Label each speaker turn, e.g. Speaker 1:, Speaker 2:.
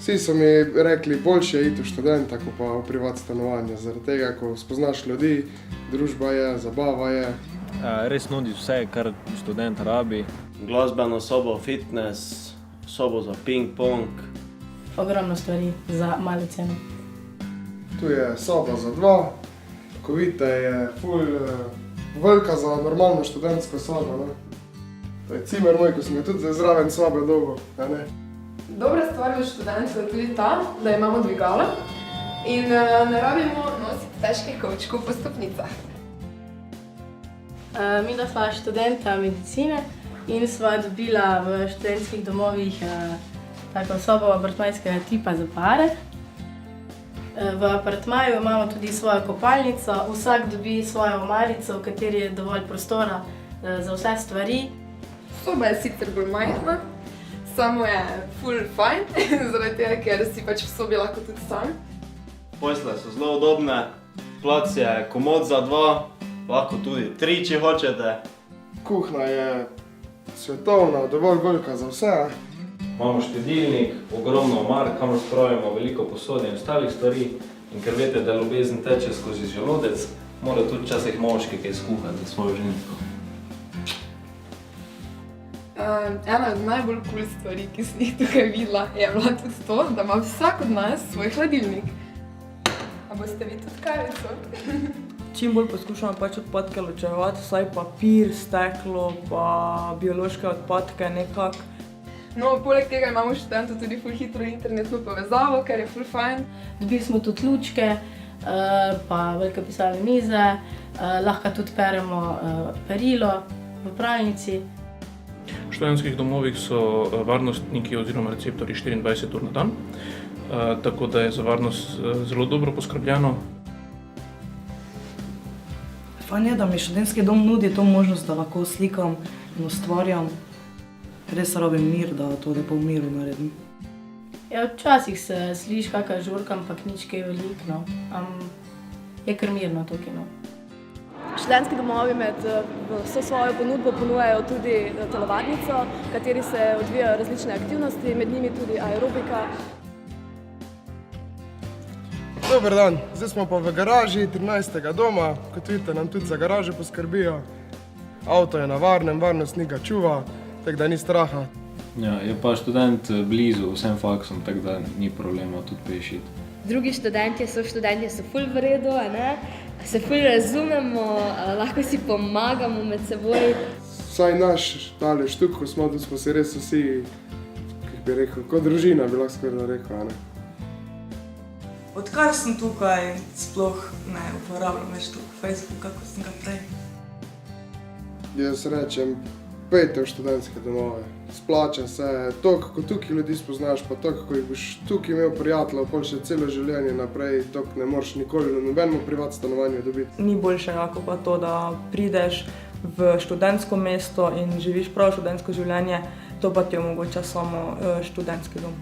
Speaker 1: Vsi so mi rekli, boljše je iti v študenta, kot pa v privat stanovanje. Zaradi tega, ko spoznaš ljudi, družba je, zabava je.
Speaker 2: Res nudi vse, kar študent rabi.
Speaker 3: Glasbeno sobo, fitness, sobo za ping-pong.
Speaker 4: Ogromno stvari za malo ceno.
Speaker 1: Tu je soba za dva, ko vidite, je ful velika za normalno študentsko sobo. Ne? To je cimer moj, ko sem ga tudi zraven sobe dolgo. Ne?
Speaker 5: Dobra stvar v študentu je tudi ta, da imamo dvigala in ne rabimo nositi težkih kovčkov po stopnicah.
Speaker 4: Mi da sva študenta medicine in sva dobila v študentskih domovih tako sobo apartmajskega tipa za pare. V apartmaju imamo tudi svojo kopalnico, vsak dobi svojo omarico, v kateri je dovolj prostora za vse stvari.
Speaker 5: Soba je sicer bolj majhna, samo je ful fajn, zaradi tega, ker si pač v sobi lahko tudi sam.
Speaker 3: Postelje so zelo udobne, plac je komod za dva, lahko tudi 3, če hočete.
Speaker 1: Kuhna je svetovna, dovolj velika za vse.
Speaker 2: Imamo štedilnik, ogromno omar, kamor spravimo veliko posode in ostalih stvari. In ker veste, da ljubezen teče skozi želodec, mora tudi včasih moški kaj skuhati za svojo žensko.
Speaker 5: Ena od najbolj kul stvari, ki sem jih tukaj videla, je bila tudi to, da ima vsak od nas svoj hladilnik. A boste vi tudi kavico?
Speaker 6: Čim bolj poskušamo pač odpadke ločevati, vsaj papir, steklo pa biološke odpadke nekako.
Speaker 5: No, poleg tega imamo v študentu tudi ful hitro internetno povezavo, kar je ful fajn.
Speaker 4: Dobili smo tudi lučke, pa velike pisalne mize, lahko tudi peremo perilo v pralnici.
Speaker 7: V študentskih domovih so varnostniki oziroma receptorji 24 ur na dan, tako da je za varnost zelo dobro poskrbljeno.
Speaker 6: Fajn je, da mi študentski dom nudi to možnost, da lahko slikam in ustvarjam. Res rabim mir, da to lepo v miru naredim.
Speaker 4: Ja, včasih se sliši kakšna žurka, ampak nič kaj veliko, no. Je kar mirno tukaj, no.
Speaker 8: Študentski domovi med vso svojo ponudbo ponujajo tudi telovadnico, v kateri se odvijajo različne aktivnosti, med njimi tudi aerobika.
Speaker 1: Dober dan, zdaj smo pa v garaži 13. doma. Kot vidite, nam tudi za garažo poskrbijo. Avto je na varnem, varnostnik ga čuva, tako da ni straha.
Speaker 2: Ja, je pa študent blizu vsem faksom, tako da ni problema tudi peš iti.
Speaker 9: Drugi študentje so ful v redu, se ful razumemo, lahko si pomagamo med seboj.
Speaker 1: Vsaj naš tale štuk, ko smo si res vsi, kako bi rekel, kot družina bi lahko skoraj rekel.
Speaker 6: Odkar sem tukaj, sploh ne uporabljam več Facebooka, kot sem ga prej.
Speaker 1: Jaz rečem, pejte v študentske domove. Splača se, toliko, ko tukaj ljudi spoznaš, pa toliko, ko jih boš tukaj imel prijateljev, pol še celo življenje naprej, toliko ne moreš nikoli v nobenemu privat stanovanju dobiti.
Speaker 6: Ni boljšega, kot pa to, da prideš v študentsko mesto in živiš prav študentsko življenje, to pa ti omogoča samo študentski dom.